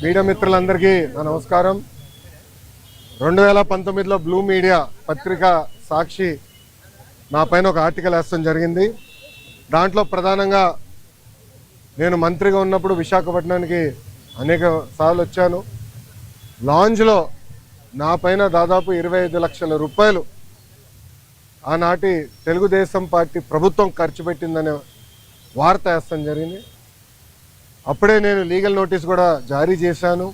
Media మిత్రులందరికీ నా నమస్కారం. 2019లో బ్లూ మీడియా పత్రిక సాక్షి నా పైన ఒక ఆర్టికల్ వేస్తాం జరిగింది. దాంట్లో ప్రధానంగా నేను మంత్రిగా ఉన్నప్పుడు విశాఖపట్నానికి అనేక సార్లు వచ్చాను. లాంజ్లో నా పైన దాదాపు 25 లక్షల రూపాయలు ఆనాటి తెలుగుదేశం పార్టీ ప్రభుత్వం ఖర్చు పెట్టిందనే వార్త వేస్తాం జరిగింది. అప్పుడే నేను లీగల్ నోటీస్ కూడా జారీ చేశాను.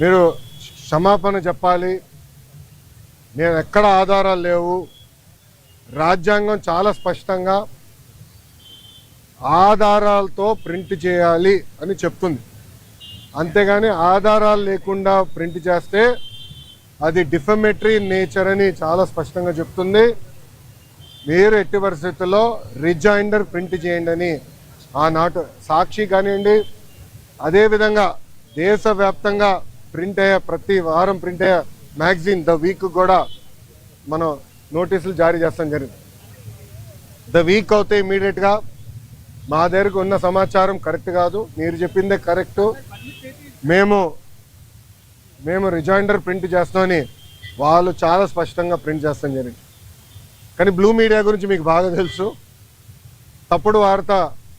మీరు క్షమాపణ చెప్పాలి, నేను ఎక్కడ ఆధారాలు లేవు, రాజ్యాంగం చాలా స్పష్టంగా ఆధారాలతో ప్రింట్ చేయాలి అని చెప్తుంది. అంతేగాని ఆధారాలు లేకుండా ప్రింట్ చేస్తే అది డిఫమేటరీ నేచర్ అని చాలా స్పష్టంగా చెప్తుంది. మీరు ఎట్టి పరిస్థితుల్లో రిజైండర్ ప్రింట్ చేయండి అని ఆనాటి సాక్షి కానివ్వండి, అదేవిధంగా దేశవ్యాప్తంగా ప్రింట్ అయ్యే ప్రతి వారం ప్రింట్ అయ్యే మ్యాగజైన్ ద వీక్ కూడా మనం నోటీసులు జారీ చేస్తాం జరిగింది. ద వీక్ అవుతే ఇమీడియట్గా మా దగ్గరకు ఉన్న సమాచారం కరెక్ట్ కాదు, మీరు చెప్పిందే కరెక్టు, మేము రిజైండర్ ప్రింట్ చేస్తామని వాళ్ళు చాలా స్పష్టంగా ప్రింట్ చేస్తాం జరిగింది. కానీ బ్లూ మీడియా గురించి మీకు బాగా తెలుసు. తప్పుడు వార్త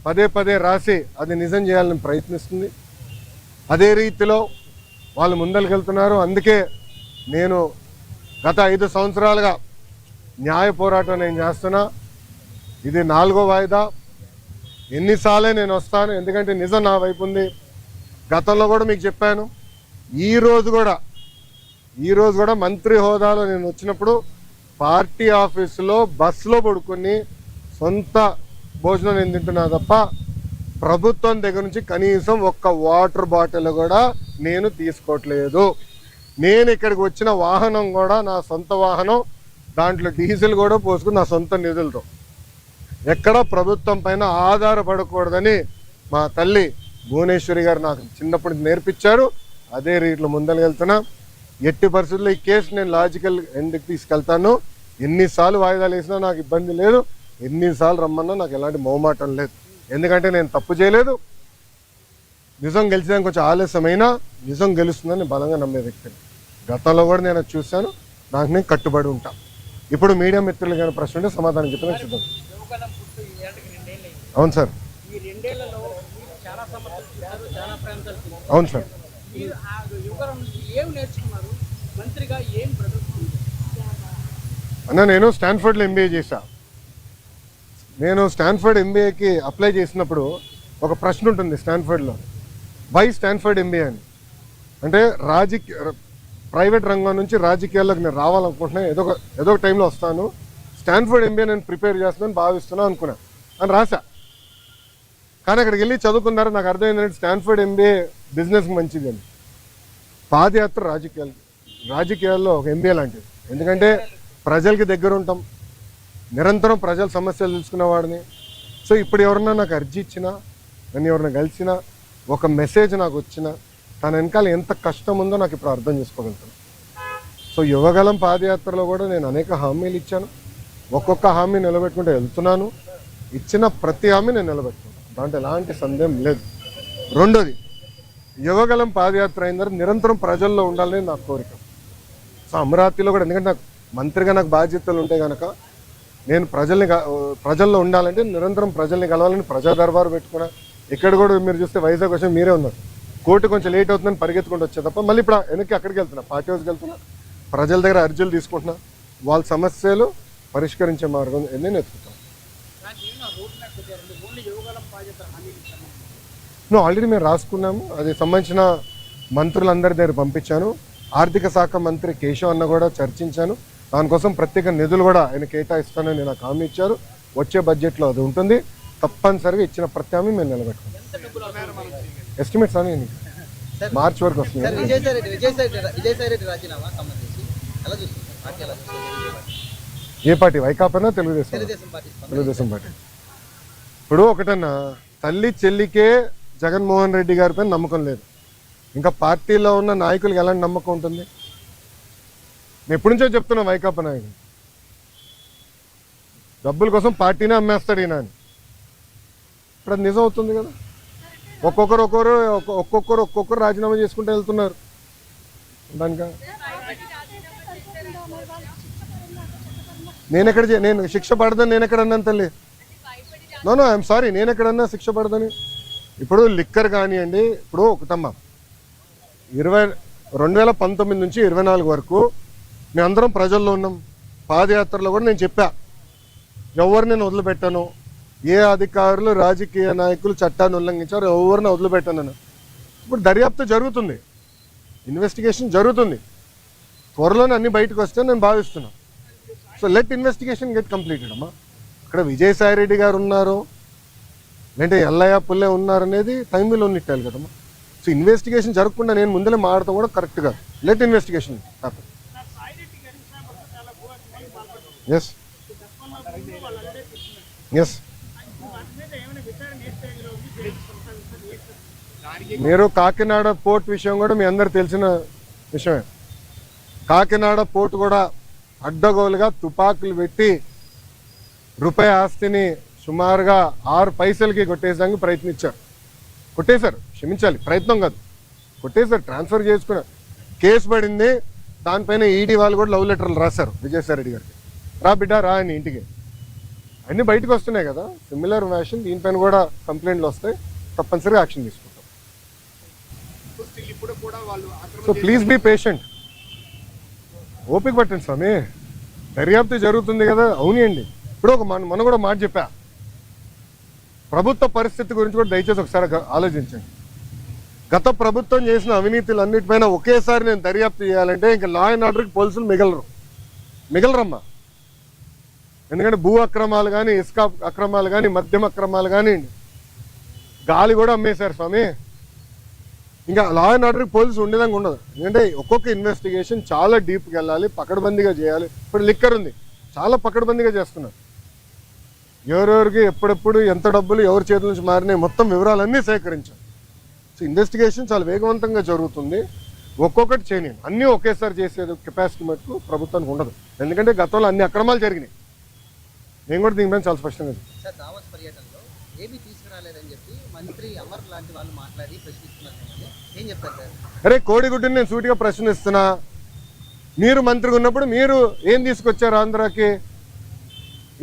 పదే పదే రాసి అది నిజం చేయాలని ప్రయత్నిస్తుంది. అదే రీతిలో వాళ్ళు ముందరికెళ్తున్నారు. అందుకే నేను గత 5 సంవత్సరాలుగా న్యాయ పోరాటం నేను చేస్తున్నా. ఇది 4వ వాయిదా. ఎన్నిసార్లే నేను వస్తాను, ఎందుకంటే నిజం నా వైపు ఉంది. గతంలో కూడా మీకు చెప్పాను. ఈరోజు కూడా మంత్రి హోదాలో నేను వచ్చినప్పుడు పార్టీ ఆఫీసులో బస్సులో పడుకొని సొంత భోజనం నేను తింటున్నా తప్ప ప్రభుత్వం దగ్గర నుంచి కనీసం ఒక్క వాటర్ బాటిల్ కూడా నేను తీసుకోవట్లేదు. నేను ఇక్కడికి వచ్చిన వాహనం కూడా నా సొంత వాహనం, దాంట్లో డీజిల్ కూడా పోసుకుని నా సొంత నిధులతో, ఎక్కడ ప్రభుత్వం పైన ఆధారపడకూడదని మా తల్లి భువనేశ్వరి గారు నాకు చిన్నప్పటి నేర్పించారు. అదే రీతిలో ముందరకెళ్తున్నా. ఎట్టి పరిస్థితుల్లో ఈ కేసు నేను లాజికల్ ఎండ్కి తీసుకెళ్తాను. ఎన్నిసార్లు వాయిదాలు వేసినా నాకు ఇబ్బంది లేదు, ఎన్నిసార్లు రమ్మన్నా నాకు ఎలాంటి మొహమాటం లేదు. ఎందుకంటే నేను తప్పు చేయలేదు. నిజం గెలిచడానికి కొంచెం ఆలస్యమైనా నిజం గెలుస్తుందని బలంగా నమ్మే వ్యక్తిని. గతంలో కూడా నేను చూశాను. నాకు నేను కట్టుబడి ఉంటా. ఇప్పుడు మీడియా మిత్రులు కానీ ప్రశ్న ఉంటే సమాధానం చెప్పిన సిద్ధం. అవును సార్, అవును సార్. అన్న, నేను స్టాన్ఫర్డ్లో ఎంబీఏ చేశా. నేను స్టాన్ఫర్డ్ ఎంబీఏకి అప్లై చేసినప్పుడు ఒక ప్రశ్న ఉంటుంది స్టాన్ఫర్డ్లో, వై స్టాన్ఫర్డ్ ఎంబీఏ అని. అంటే ప్రైవేట్ రంగం నుంచి రాజకీయాల్లోకి నేను రావాలనుకుంటున్నాను, ఏదో ఒక టైంలో వస్తాను, స్టాన్ఫర్డ్ ఎంబీఏ నేను ప్రిపేర్ చేస్తున్నాను భావిస్తున్నాను అనుకున్నాను అని రాశా. కానీ అక్కడికి వెళ్ళి చదువుకున్నారు, నాకు అర్థమైందంటే స్టాన్ఫర్డ్ ఎంబీఏ బిజినెస్కి మంచిది అని. పాదయాత్ర రాజకీయాల్లో ఒక ఎంబీఏ లాంటిది. ఎందుకంటే ప్రజలకి దగ్గర ఉంటాం, నిరంతరం ప్రజల సమస్యలు తెలుసుకునేవాడిని. సో ఇప్పుడు ఎవరన్నా నాకు అర్జీ ఇచ్చినా, నన్ను ఎవరైనా కలిసినా, ఒక మెసేజ్ నాకు వచ్చినా, తన వెనకాల ఎంత కష్టం ఉందో నాకు ఇప్పుడు అర్థం చేసుకోగలుగుతాను. సో యువగలం పాదయాత్రలో కూడా నేను అనేక హామీలు ఇచ్చాను. ఒక్కొక్క హామీ నిలబెట్టుకుంటూ వెళ్తున్నాను. ఇచ్చిన ప్రతి హామీ నేను నిలబెట్టుకున్నాను, దాంట్లో ఎలాంటి సందేహం లేదు. రెండోది, యువగలం పాదయాత్ర అయిన తర్వాత నిరంతరం ప్రజల్లో ఉండాలని నా కోరిక. సో అమరావతిలో కూడా, ఎందుకంటే నాకు మంత్రిగా నాకు బాధ్యతలు ఉంటాయి కనుక నేను ప్రజల్లో ఉండాలంటే నిరంతరం ప్రజల్ని కలవాలని ప్రజా దర్బారు పెట్టుకున్నా. ఇక్కడ కూడా మీరు చూస్తే వైజాగ్ వచ్చి మీరే ఉన్నారు. కోర్టు కొంచెం లేట్ అవుతుందని పరిగెత్తుకుంటూ వచ్చే తప్ప మళ్ళీ ఇప్పుడు వెనక్కి అక్కడికి వెళ్తున్నా, పార్టీ హౌస్కి వెళ్తున్నా, ప్రజల దగ్గర అర్జీలు తీసుకుంటున్నా, వాళ్ళ సమస్యలు పరిష్కరించే మార్గం నేను ఎత్తుకుతాను. ఆల్రెడీ మేము రాసుకున్నాము, అది సంబంధించిన మంత్రులందరి దగ్గర పంపించాను. ఆర్థిక శాఖ మంత్రి కేశవ్ అన్న కూడా చర్చించాను. దానికోసం ప్రత్యేక నిధులు కూడా ఆయన కేటాయిస్తానని నాకు హామీ ఇచ్చారు. వచ్చే బడ్జెట్లో అది ఉంటుంది. తప్పనిసరిగా ఇచ్చిన ప్రతి హామీ మేము నిలబెట్టుకుంటాం. ఎస్టిమేట్స్ అని మార్చి వరకు వస్తుంది. ఏ పార్టీ? వైకాపానా తెలుగుదేశం పార్టీ. ఇప్పుడు ఒకటన్నా, తల్లి చెల్లికే జగన్మోహన్ రెడ్డి గారి పైన నమ్మకం లేదు, ఇంకా పార్టీలో ఉన్న నాయకులకు ఎలాంటి నమ్మకం ఉంటుంది? నేను ఎప్పటి నుంచో చెప్తున్నా, వైకాపా నాయకులు డబ్బుల కోసం పార్టీనే అమ్మేస్తాడు ఈయన అని. ఇప్పుడు అది నిజం అవుతుంది కదా. ఒక్కొక్కరు రాజీనామా చేసుకుంటూ వెళ్తున్నారు దానికా. నేను శిక్ష పడదని నేను ఎక్కడన్నాను తల్లి? నో ఐఎమ్ సారీ, నేను ఎక్కడన్నా శిక్ష పడదని. ఇప్పుడు లిక్కర్ కానివ్వండి, ఇప్పుడు ఒకటమ్మా 2019 నుంచి 24 వరకు మేమందరం ప్రజల్లో ఉన్నాం. పాదయాత్రలో కూడా నేను చెప్పా, ఎవరు నేను వదిలిపెట్టాను, ఏ అధికారులు రాజకీయ నాయకులు చట్టాన్ని ఉల్లంఘించారు ఎవరిని వదిలిపెట్టాను. ఇప్పుడు దర్యాప్తు జరుగుతుంది, ఇన్వెస్టిగేషన్ జరుగుతుంది, త్వరలోనే అన్ని బయటకు వస్తే నేను భావిస్తున్నాను. So let investigation get completed అమ్మా. ఇక్కడ విజయసాయి రెడ్డి గారు ఉన్నారు, లేదంటే ఎల్లయ్య పుల్లే ఉన్నారు అనేది టైంలో ఉన్నట్టాలి కదమ్మా. సో ఇన్వెస్టిగేషన్ జరగకుండా నేను ముందరే మాడతాం కూడా కరెక్ట్ కాదు. Let investigation happen. Yes yes మీరు కాకినాడ పోర్ట్ విషయం కూడా మీ అందరు తెలిసిన విషయమే. కాకినాడ పోర్ట్ కూడా అడ్డగోలుగా తుపాకులు పెట్టి రూపాయి ఆస్తిని సుమారుగా 6 పైసలకి కొట్టేసానికి ప్రయత్నించారు. కొట్టేశారు, క్షమించాలి, ప్రయత్నం కాదు, కొట్టేశారు, ట్రాన్స్ఫర్ చేసుకున్నారు. కేసు పడింది, దానిపైన ఈడీ వాళ్ళు కూడా లవ్ లెటర్లు రాశారు విజయసాయి రెడ్డి గారికి, రా బిడ్డ రా అని ఇంటికి. అన్నీ బయటకు వస్తున్నాయి కదా, సిమిలర్ ఫ్యాషన్ దీనిపైన కూడా కంప్లైంట్లు వస్తాయి, తప్పనిసరిగా యాక్షన్ తీసుకుంటాం. సో ప్లీజ్ బీ పేషెంట్, ఓపిక పట్టండి స్వామి, దర్యాప్తు జరుగుతుంది కదా. అవునండి, ఇప్పుడు మనం కూడా మాట చెప్పా, ప్రభుత్వ పరిస్థితి గురించి కూడా దయచేసి ఒకసారి ఆలోచించండి. గత ప్రభుత్వం చేసిన అవినీతులన్నిటిపైన ఒకేసారి నేను దర్యాప్తు చేయాలంటే ఇంకా లా అండ్ ఆర్డర్కి పోలీసులు మిగలరమ్మా. ఎందుకంటే భూ అక్రమాలు కానీ, ఇసుక అక్రమాలు కానీ, మద్యం అక్రమాలు కానీ, గాలి కూడా అమ్మేశారు స్వామి. ఇంకా లా అండ్ ఆర్డర్కి పోలీసు ఉండేదాకా ఉండదు. ఎందుకంటే ఒక్కొక్క ఇన్వెస్టిగేషన్ చాలా డీప్కి వెళ్ళాలి, పకడ్బందీగా చేయాలి. ఇప్పుడు లిక్కర్ ఉంది, చాలా పకడ్బందీగా చేస్తున్నారు. ఎవరెవరికి ఎప్పుడెప్పుడు ఎంత డబ్బులు ఎవరి చేతుల నుంచి మారినాయి మొత్తం వివరాలన్నీ సేకరించాం. సో ఇన్వెస్టిగేషన్ చాలా వేగవంతంగా జరుగుతుంది. ఒక్కొక్కటి చేయలేము, అన్నీ ఒకేసారి చేసే కెపాసిటీ మటుకు ప్రభుత్వానికి ఉండదు. ఎందుకంటే గతంలో అన్ని అక్రమాలు జరిగినాయి. నేను కూడా దీనిపైన చాలా స్పష్టంగా సార్, దావోస్ పర్యటనలో ఏమీ తీసుకురాలేదని చెప్పి మంత్రి అమర్ లాంటి వాళ్ళు మాట్లాడి ప్రశ్నిస్తున్నారు. ఏం చెప్తారు సార్? అరే కోడిగుడ్డుని నేను సూటిగా ప్రశ్నిస్తున్నా, మీరు మంత్రిగా ఉన్నప్పుడు మీరు ఏం తీసుకొచ్చారు ఆంధ్రాకి?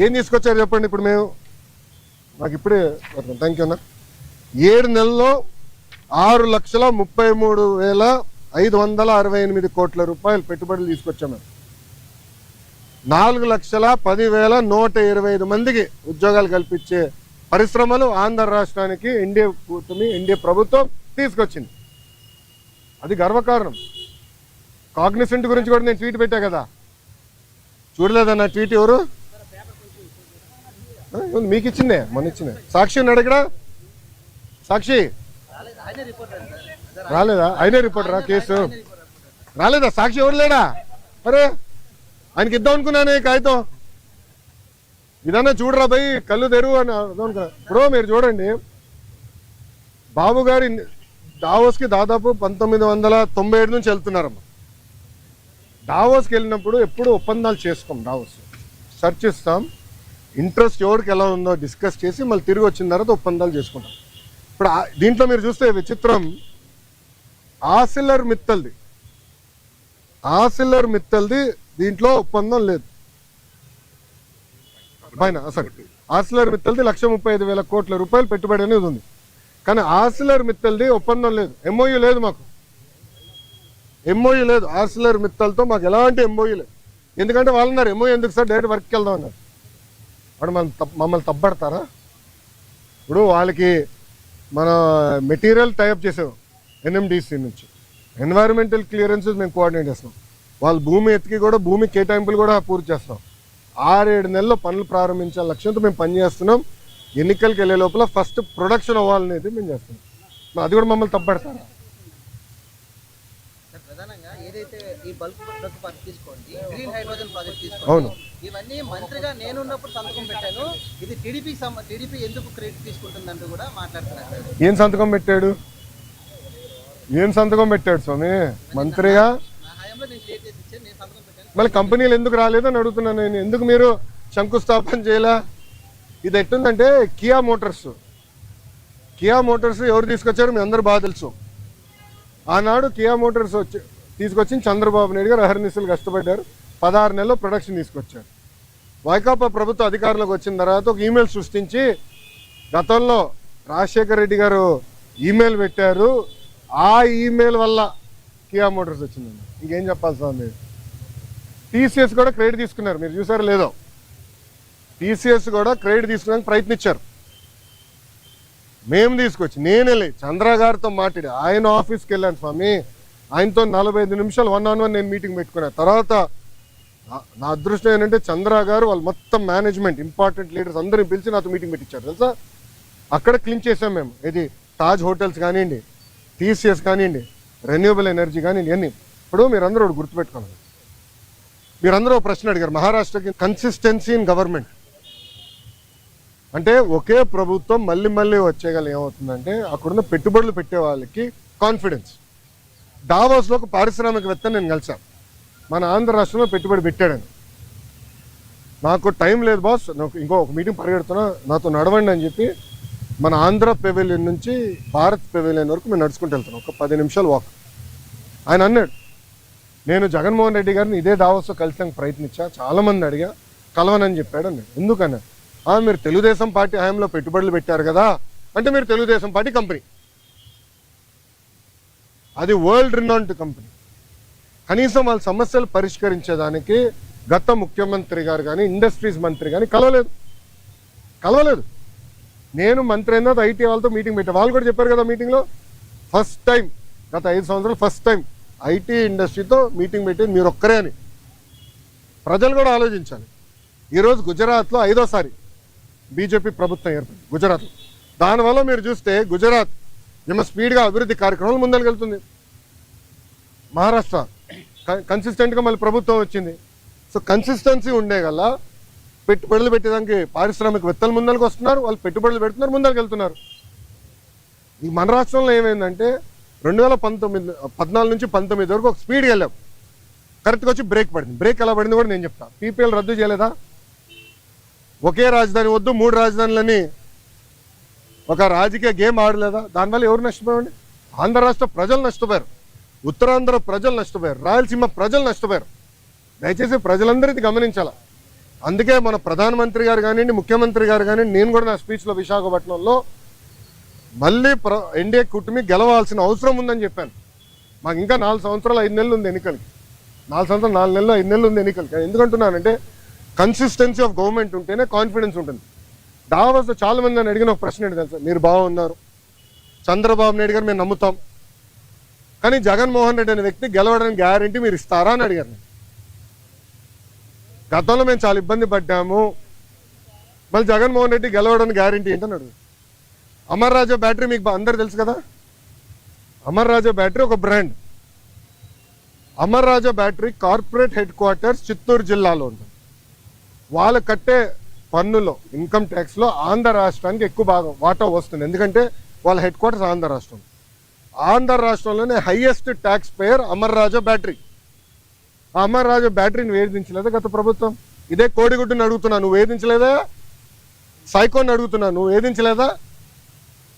ఏం తీసుకొచ్చారు చెప్పండి. ఇప్పుడు మేము మాకు ఇప్పుడే థ్యాంక్ యూ అన్న, 7 నెలల్లో 6,33,568 కోట్ల రూపాయలు పెట్టుబడులు తీసుకొచ్చాము. 4,10,125 మందికి ఉద్యోగాలు కల్పించే పరిశ్రమలు ఆంధ్ర రాష్ట్రానికి ఎన్డీఏ ప్రభుత్వం తీసుకొచ్చింది. అది గర్వకారణం. కాగ్నిసెంట్ గురించి కూడా నేను ట్వీట్ పెట్టా కదా, చూడలేదన్న ట్వీట్? ఎవరు మీకు ఇచ్చిందే, మొన్న ఇచ్చిందే. సాక్షి ఉన్నాడు ఇక్కడ, సాక్షి రాలేదా? ఆయనే రిపోర్టరా? కేసు రాలేదా? సాక్షి ఎవరు లేడా? అరే ఆయనకి ఇద్దాం అనుకున్నానే కాగితం, ఇదన్నా చూడరా భయ్, కళ్ళు తెరువు అని అనుకున్నా. ఇప్పుడు మీరు చూడండి, బాబు గారి దావోస్కి దాదాపు 1997 నుంచి వెళ్తున్నారమ్మా. దావోస్కి వెళ్ళినప్పుడు ఎప్పుడు ఒప్పందాలు చేసుకోం. దావోస్ చర్చిస్తాం, ఇంట్రెస్ట్ ఎవరికి ఎలా ఉందో డిస్కస్ చేసి మళ్ళీ తిరిగి వచ్చిన తర్వాత ఒప్పందాలు చేసుకుంటాం. ఇప్పుడు దీంట్లో మీరు చూస్తే విచిత్రం, ఆసిల్లర్ మిత్తల్ది దీంట్లో ఒప్పందం లేదు. ఆసిల్లర్ మిత్తల్ది 1,35,000 కోట్ల రూపాయలు పెట్టుబడి అనేది ఉంది, కానీ ఆసిల్లర్ మిత్తల్ది ఒప్పందం లేదు, ఎంఓయూ లేదు. మాకు ఎంఓయూ లేదు ఆసిల్లర్ మిత్తల్తో, మాకు ఎలాంటి ఎంఓయూ లేదు. ఎందుకంటే వాళ్ళు అన్నారు ఎంఓయూ ఎందుకు సార్, డైరెక్ట్ వర్క్కి వెళ్దాం అన్నారు. వాడు మమ్మల్ని తప్పబడతారా? ఇప్పుడు వాళ్ళకి మన మెటీరియల్ టైప్ చేసాం ఎన్ఎండిసి నుంచి, ఎన్వైరన్మెంటల్ క్లియరెన్సెస్ మేము కోఆర్డినేట్ చేస్తాం. వాళ్ళు భూమి ఎత్తికి కూడా భూమి కేటాయింపులు కూడా పూర్తి చేస్తాం. 6-7 నెలల్లో పనులు ప్రారంభించాల లక్ష్యంతో మేము పనిచేస్తున్నాం. ఎన్నికలకు వెళ్ళే లోపల ఫస్ట్ ప్రొడక్షన్ అవ్వాలనేది మేము చేస్తున్నాం. అది కూడా మమ్మల్ని తప్పబడతారా? ప్రధానంగా ఏదైతే ఈ బల్క్ ప్రాజెక్ట్ తీసుకోండి, గ్రీన్ హైడ్రోజన్ ప్రాజెక్ట్ తీసుకోండి, అవును, ఇవన్నీ మంత్రిగా నేనున్నప్పుడు సంతకం పెట్టాను, ఇది టీడీపీ ఎందుకు క్రెడిట్ తీసుకుంటుందంటూ కూడా మాట్లాడుతున్నారు. ఏం సంతకం పెట్టాడు స్వామి? మంత్రిగా మళ్ళీ కంపెనీలు ఎందుకు రాలేదని అడుగుతున్నాను నేను. ఎందుకు మీరు శంకుస్థాపన చేయాలా? ఇది ఎట్టుందంటే కియా మోటార్స్ ఎవరు తీసుకొచ్చారు మీ అందరు బాగా తెలుసు. ఆనాడు కియా మోటార్స్ తీసుకొచ్చి చంద్రబాబు నాయుడు గారు అహర్నిశలు కష్టపడ్డారు. 16 నెలల్లో ప్రొడక్షన్ తీసుకొచ్చారు. వైకాపా ప్రభుత్వం అధికారంలోకి వచ్చిన తర్వాత ఒక ఈమెయిల్ సృష్టించి గతంలో రాజశేఖర రెడ్డి గారు ఈమెయిల్ పెట్టారు, ఆ ఈమెయిల్ వల్ల కియా మోటార్స్ వచ్చిందండి. ఇంకేం చెప్పాలి స్వామి. టీసీఎస్ కూడా క్రెడిట్ తీసుకున్నారు, మీరు చూసారో లేదో. టీసీఎస్ కూడా క్రెడిట్ తీసుకోవడానికి ప్రయత్నించారు. మేము తీసుకొచ్చి నేనే చంద్ర గారితో మాట్లాడి ఆయన ఆఫీస్కి వెళ్ళాను స్వామి. ఆయనతో 45 నిమిషాలు 1-on-1 నేను మీటింగ్ పెట్టుకున్నాను. తర్వాత నా అదృష్టం ఏంటంటే చంద్ర గారు వాళ్ళు మొత్తం మేనేజ్మెంట్ ఇంపార్టెంట్ లీడర్స్ అందరిని పిలిచి నాతో మీటింగ్ పెట్టించారు తెలుసా. అక్కడ క్లీన్ చేసాం మేము. ఇది తాజ్ హోటల్స్ కానివ్వండి, టీసీఎస్ కానివ్వండి, రెన్యూబుల్ ఎనర్జీ కానివ్వండి, అన్నీ. ఇప్పుడు మీరందరూ ఒకటి గుర్తుపెట్టుకోవాలి. మీరందరూ ఒక ప్రశ్న అడిగారు, మహారాష్ట్రకి కన్సిస్టెన్సీ ఇన్ గవర్నమెంట్ అంటే ఒకే ప్రభుత్వం మళ్ళీ మళ్ళీ వచ్చేగల ఏమవుతుందంటే అక్కడున్న పెట్టుబడులు పెట్టే వాళ్ళకి కాన్ఫిడెన్స్. దావోస్లో ఒక పారిశ్రామికవేత్త నేను కలిసాను, మన ఆంధ్ర రాష్ట్రంలో పెట్టుబడి పెట్టాడని. నాకు టైం లేదు బాస్, నాకు ఇంకో మీటింగ్ పరిగెడుతున్నా, నాతో నడవండి అని చెప్పి మన ఆంధ్ర పెవిలియన్ నుంచి భారత్ పెవిలియన్ వరకు మేము నడుచుకుంటూ వెళ్తున్నాం, ఒక 10 నిమిషాలు వాక్. ఆయన అన్నాడు, నేను జగన్మోహన్ రెడ్డి గారిని ఇదే దావోస్లో కలిసానికి ప్రయత్నించా, చాలామంది అడిగా, కలవనని చెప్పాడు అన్నాడు. ఎందుకన్నా? మీరు తెలుగుదేశం పార్టీ హయాంలో పెట్టుబడులు పెట్టారు కదా అంటే మీరు తెలుగుదేశం పార్టీ కంపెనీ, అది వరల్డ్ రినౌండ్ కంపెనీ. కనీసం వాళ్ళ సమస్యలు పరిష్కరించేదానికి గత ముఖ్యమంత్రి గారు కానీ ఇండస్ట్రీస్ మంత్రి కానీ కలవలేదు. నేను మంత్రి అయిన తర్వాత ఐటీ వాళ్ళతో మీటింగ్ పెట్టాను. వాళ్ళు కూడా చెప్పారు కదా మీటింగ్లో, ఫస్ట్ టైం గత 5 సంవత్సరాలు ఫస్ట్ టైం ఐటీ ఇండస్ట్రీతో మీటింగ్ పెట్టేది మీరు ఒక్కరే అని. ప్రజలు కూడా ఆలోచించాలి. ఈరోజు గుజరాత్లో 5వ బీజేపీ ప్రభుత్వం ఏర్పడింది గుజరాత్లో. దానివల్ల మీరు చూస్తే గుజరాత్ ఏమో స్పీడ్గా అభివృద్ధి కార్యక్రమాలు ముందరికెళ్తుంది. మహారాష్ట్ర కన్సిస్టెంట్గా మళ్ళీ ప్రభుత్వం వచ్చింది. సో కన్సిస్టెన్సీ ఉండే గల పెట్టుబడులు పెట్టేదానికి పారిశ్రామికవేత్తలు ముందరికి వస్తున్నారు, వాళ్ళు పెట్టుబడులు పెడుతున్నారు, ముందరికి వెళ్తున్నారు. ఈ మన రాష్ట్రంలో ఏమైందంటే 2014 నుంచి 19 వరకు ఒక స్పీడ్గా వెళ్ళాం, కరెక్ట్గా వచ్చి బ్రేక్ పడింది. బ్రేక్ ఎలా పడింది కూడా నేను చెప్తా. పీపీఎల్ రద్దు చేయలేదా? ఒకే రాజధాని వద్దు 3 రాజధానులని ఒక రాజకీయ గేమ్ ఆడలేదా? దానివల్ల ఎవరు నష్టపోయారండి? ఆంధ్ర రాష్ట్ర ప్రజలు నష్టపోయారు, ఉత్తరాంధ్ర ప్రజలు నష్టపోయారు, రాయలసీమ ప్రజలు నష్టపోయారు. దయచేసి ప్రజలందరిది గమనించాల. అందుకే మన ప్రధానమంత్రి గారు కానివ్వండి, ముఖ్యమంత్రి గారు కానివ్వండి, నేను కూడా నా స్పీచ్లో విశాఖపట్నంలో మళ్ళీ ఎన్డీఏ కూటమి గెలవాల్సిన అవసరం ఉందని చెప్పాను. మాకు ఇంకా 4 సంవత్సరాలు 5 నెలలు ఉంది ఎన్నికలకి. 4 సంవత్సరాలు 4 నెలలు 5 నెలలు ఉంది ఎన్నికలకి. ఎందుకంటున్నానంటే కన్సిస్టెన్సీ ఆఫ్ గవర్నమెంట్ ఉంటేనే కాన్ఫిడెన్స్ ఉంటుంది. దావోస్లో చాలా మంది నన్ను అడిగిన ఒక ప్రశ్న ఏంటి తెలుసా, మీరు బాగున్నారు, చంద్రబాబు నాయుడు గారు మేము నమ్ముతాం, కానీ జగన్మోహన్ రెడ్డి అనే వ్యక్తి గెలవడానికి గ్యారంటీ మీరు ఇస్తారా అని అడిగారు. గతంలో మేము చాలా ఇబ్బంది పడ్డాము, మళ్ళీ జగన్మోహన్ రెడ్డి గెలవడానికి గ్యారంటీ ఏంటని అడుగు. అమర్ రాజా బ్యాటరీ మీకు అందరు తెలుసు కదా. అమర్ రాజా బ్యాటరీ ఒక brand. Amar Raja battery corporate headquarters Chittoor జిల్లాలో ఉంటుంది. వాళ్ళు కట్టే పన్నులో ఇన్కమ్ ట్యాక్స్లో ఆంధ్ర రాష్ట్రానికి ఎక్కువ భాగం వాటా వస్తుంది. ఎందుకంటే వాళ్ళ హెడ్ క్వార్టర్స్ ఆంధ్ర రాష్ట్రం. ఆంధ్ర రాష్ట్రంలోనే highest tax payer Amar Raja battery. ఆ అమర్ రాజా బ్యాటరీని వేధించలేదా గత ప్రభుత్వం? ఇదే కోడిగుడ్డుని అడుగుతున్నా, నువ్వు వేధించలేదా? సైకోని అడుగుతున్నా, నువ్వు వేధించలేదా?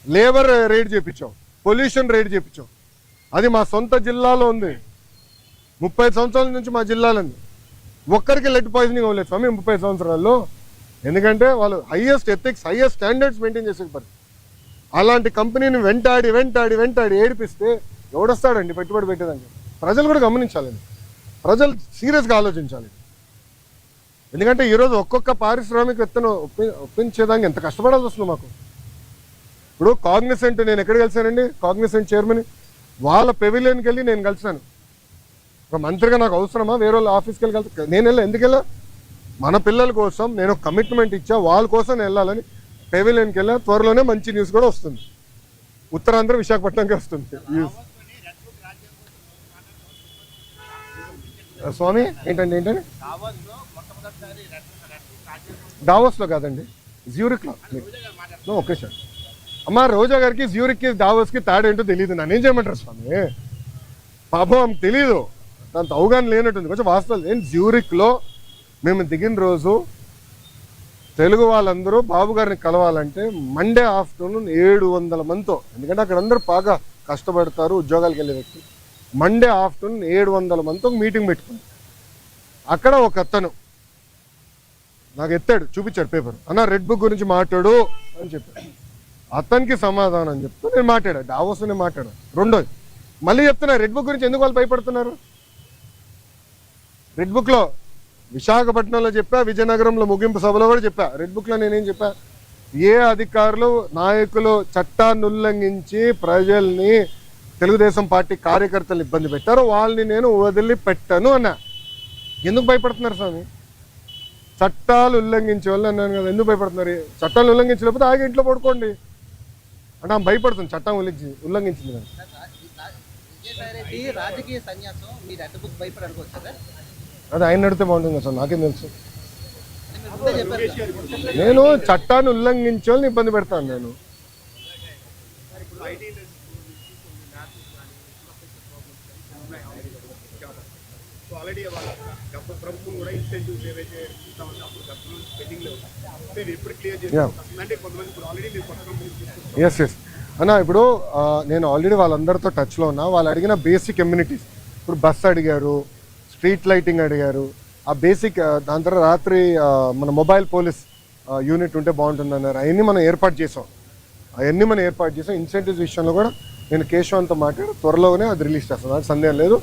లేబర్ రేట్ చేయించావు, పొల్యూషన్ రేట్ చేయించావు. అది మా సొంత జిల్లాలో ఉంది. 30 సంవత్సరాల నుంచి మా జిల్లాలో ఉంది. ఒక్కరికి లెడ్ పాయిజనింగ్ అవ్వలేదు స్వామి 30 సంవత్సరాల్లో. ఎందుకంటే వాళ్ళు highest ethics, highest standards maintain చేసే పరిస్థితి. అలాంటి కంపెనీని వెంటాడి ఏడిపిస్తే ఎవడొస్తాడండి పెట్టుబడి పెట్టేదానికి? ప్రజలు కూడా గమనించాలండి, ప్రజలు సీరియస్గా ఆలోచించాలి. ఎందుకంటే ఈరోజు ఒక్కొక్క పారిశ్రామికవేత్తను ఒప్పించేదానికి ఎంత కష్టపడాల్సి వస్తుంది మాకు. ఇప్పుడు కాగ్నిసెంట్ నేను ఎక్కడ కలిసానండి, కాగ్నిసెంట్ చైర్మన్ వాళ్ళ పెవిలియన్కి వెళ్ళి నేను కలిసాను. ఒక మంత్రిగా నాకు అవసరమా వేరే వాళ్ళ ఆఫీస్కి వెళ్ళి కలిసి? నేను వెళ్ళా. ఎందుకెళ్ళా? మన పిల్లల కోసం నేను కమిట్మెంట్ ఇచ్చా, వాళ్ళ కోసం నేను వెళ్ళాలని పెవిలియన్కి వెళ్ళా. త్వరలోనే మంచి న్యూస్ కూడా వస్తుంది, ఉత్తరాంధ్ర విశాఖపట్నంకి వస్తుంది న్యూస్. స్వామి ఏంటండి దావోస్లో కాదండి, జ్యూరిక్లో. Okay sir. అమ్మ రోజా గారికి జ్యూరిక్కి దావోస్కి తేడా ఏంటో తెలియదు. నన్ను ఏం చేయమంటారు స్వామి? పాపం ఆమెకు తెలీదు, దాంతో అవగాహన లేనట్టుంది. కొంచెం వాస్తవాలు ఏంటి, జ్యూరిక్లో మేము దిగిన రోజు తెలుగు వాళ్ళందరూ బాబు గారిని కలవాలంటే మండే ఆఫ్టర్నూన్ 700 మందితో, ఎందుకంటే అక్కడ అందరూ బాగా కష్టపడతారు ఉద్యోగాలకు వెళ్ళే వ్యక్తులు. మండే ఆఫ్టర్నూన్ 700 మందితో మీటింగ్ పెట్టుకుంది. అక్కడ ఒక అతను నాకు ఎత్తాడు, చూపించాడు పేపర్, అన్న రెడ్ బుక్ గురించి మాట్లాడు అని చెప్పాడు. అతనికి సమాధానం చెప్తూ నేను మాట్లాడా, డావోస్ నేను మాట్లాడాను. రెండోది మళ్ళీ చెప్తున్నా, రెడ్ బుక్ గురించి ఎందుకు వాళ్ళు భయపడుతున్నారు? రెడ్ బుక్లో విశాఖపట్నంలో చెప్పా, విజయనగరంలో ముగింపు సభలో కూడా చెప్పా. రెడ్ బుక్లో నేనేం చెప్పా, ఏ అధికారులు నాయకులు చట్టాన్ని ఉల్లంఘించి ప్రజల్ని, తెలుగుదేశం పార్టీ కార్యకర్తలు ఇబ్బంది పెట్టారో వాళ్ళని నేను వదిలిపెట్టను అన్నా. ఎందుకు భయపడుతున్నారు స్వామి? చట్టాలు ఉల్లంఘించే వాళ్ళు అన్నాను కదా, ఎందుకు భయపడుతున్నారు? చట్టాలు ఉల్లంఘించలేకపోతే ఆగి ఇంట్లో పడుకోండి అంటే ఆమె భయపడుతుంది, చట్టం ఉల్లంఘించింది కదా. విజయసాయిరెడ్డి రాజకీయ సన్యాసం మీరు రెడ్ బుక్ భయపడి అనుకోవచ్చు కదా? అది ఆయన నడితే బాగుంటుంది కదా సార్, నాకేం తెలుసు. మీరు ముందే చెప్పారు. నేను చట్టాన్ని ఉల్లంఘించే వాళ్ళని ఇబ్బంది పెడతాను నేను. ఎస్ ఎస్ అన్న, ఇప్పుడు నేను ఆల్రెడీ వాళ్ళందరితో టచ్లో ఉన్నా. వాళ్ళు అడిగిన బేసిక్ కమ్యూనిటీస్, ఇప్పుడు బస్ అడిగారు, స్ట్రీట్ లైటింగ్ అడిగారు, ఆ బేసిక్. దాని తర్వాత రాత్రి మన మొబైల్ పోలీస్ యూనిట్ ఉంటే బాగుంటుంది అన్నారు. అవన్నీ మనం ఏర్పాటు చేసాం. ఇన్సెంటివ్స్ విషయంలో కూడా నేను కేశవంతో మాట్లాడి త్వరలోనే అది రిలీజ్ చేస్తాను, నాకు సందేహం లేదు.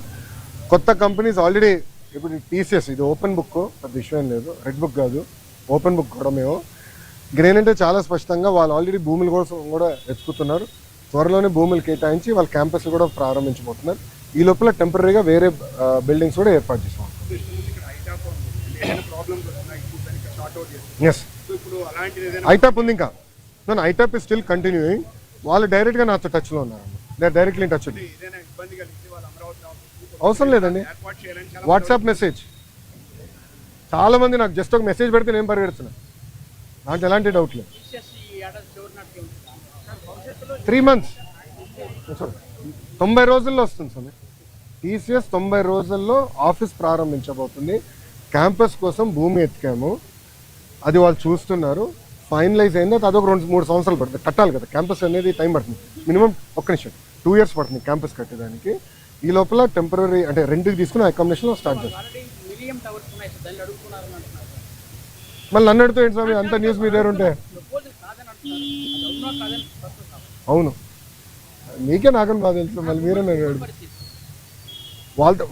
కొత్త కంపెనీస్ ఆల్రెడీ, ఇప్పుడు టీసీఎస్ ఇది ఓపెన్ బుక్, పెద్ద విషయం లేదు, రెడ్ బుక్ కాదు, ఓపెన్ బుక్ కూడా మేము. గ్రేనంటే చాలా స్పష్టంగా వాళ్ళు ఆల్రెడీ భూముల కోసం కూడా ఎత్తుకుతున్నారు. త్వరలోనే భూములు కేటాయించి వాళ్ళ క్యాంపస్ కూడా ప్రారంభించబోతున్నారు. ఈ లోపల టెంపరీగా వేరే బిల్డింగ్స్ కూడా ఏర్పాటు చేసాం. ఎస్, ఐటాప్ ఉంది ఇంకా. నేను ఐటాప్ ఇస్ స్టిల్ కంటిన్యూయింగ్. వాళ్ళు డైరెక్ట్గా నాతో టచ్లో ఉన్నారు, దే డైరెక్ట్లీ టచ్. అవసరం లేదండి, వాట్సాప్ మెసేజ్. చాలా మంది నాకు జస్ట్ ఒక మెసేజ్ పెడితే నేను పరిగెడుతున్నా, నాకు ఎలాంటి డౌట్ లేదు. 3 months 90 రోజుల్లో వస్తుంది సార్. టీసీఎస్ 90 రోజుల్లో ఆఫీస్ ప్రారంభించబోతుంది. క్యాంపస్ కోసం భూమి ఎత్తికాము, అది వాళ్ళు చూస్తున్నారు. ఫైనలైజ్ అయిందో అదొక 2-3 సంవత్సరాలు పడుతుంది. కట్టాలి కదా క్యాంపస్ అనేది, టైం పడుతుంది. మినిమం 2 years పడుతుంది క్యాంపస్ కట్టేదానికి. ఈ లోపల టెంపరీ అంటే రెంట్కి తీసుకుని అకామిడేషన్లో స్టార్ట్ చేస్తాం. మళ్ళీ నన్ను అడుగుతూ ఏంటి స్వామి, అంత న్యూస్ మీ దగ్గర ఉంటే? అవును, మీకే నాకని బాగా తెలుసు, మళ్ళీ మీరే నన్ను అడుగు. వాళ్ళు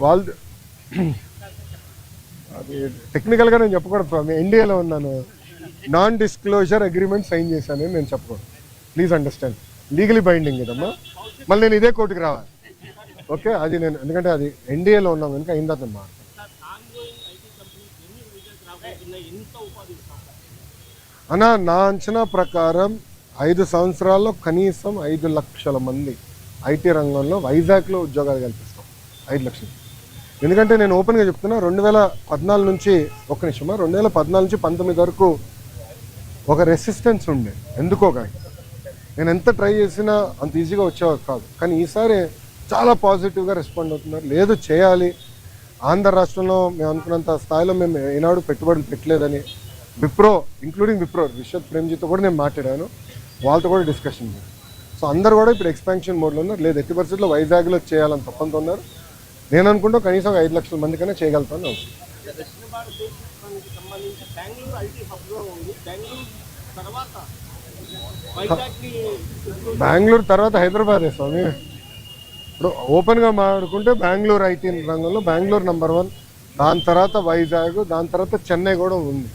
అది టెక్నికల్గా నేను చెప్పకూడదు స్వామి, ఇండియాలో ఉన్నాను, నాన్ డిస్క్లోజర్ అగ్రిమెంట్ సైన్ చేశాను నేను చెప్పకూడదు. ప్లీజ్ అండర్స్టాండ్, లీగలీ బైండింగ్ ఇదమ్మా. మళ్ళీ నేను ఇదే కోర్టుకి రావాలి, ఓకే? అది నేను ఎందుకంటే అది ఎన్డీఏలో ఉన్నాం కనుక అయిందమ్మా. అన్న, నా అంచనా ప్రకారం 5 సంవత్సరాల్లో కనీసం 5 లక్షల మంది ఐటీ రంగంలో వైజాగ్లో ఉద్యోగాలు కల్పిస్తాం. 5 లక్షలు. ఎందుకంటే నేను ఓపెన్గా చెప్తున్నా, 2014 నుంచి 2014 నుంచి 19 వరకు ఒక రెసిస్టెన్స్ ఉండే, ఎందుకో కానీ నేను ఎంత ట్రై చేసినా అంత ఈజీగా వచ్చేవారు కాదు. కానీ ఈసారి చాలా పాజిటివ్గా రెస్పాండ్ అవుతున్నారు. లేదు చేయాలి, ఆంధ్ర రాష్ట్రంలో మేము అనుకున్నంత స్థాయిలో మేము ఈనాడు పెట్టుబడులు పెట్టలేదని విప్రో, ఇంక్లూడింగ్ విప్రో, రిషబ్ ప్రేమ్జీతో కూడా నేను మాట్లాడాను, వాళ్ళతో కూడా డిస్కషన్ చేశాను. సో అందరు కూడా ఇప్పుడు ఎక్స్పాన్షన్ మోడ్లో ఉన్నారు. లేదు ఎట్టి పరిస్థితుల్లో వైజాగ్లో చేయాలని తప్పంతో ఉన్నారు. నేను అనుకుంటా కనీసం 5 లక్షల మందికైనా చేయగలుగుతాను. బెంగళూరు తర్వాత హైదరాబాదే స్వామి. ఇప్పుడు ఓపెన్గా మాట్లాడుకుంటే బెంగళూరు ఐటీ రంగంలో బెంగళూరు నెంబర్ 1, దాని తర్వాత వైజాగ్, దాని తర్వాత చెన్నై కూడా ఉంది.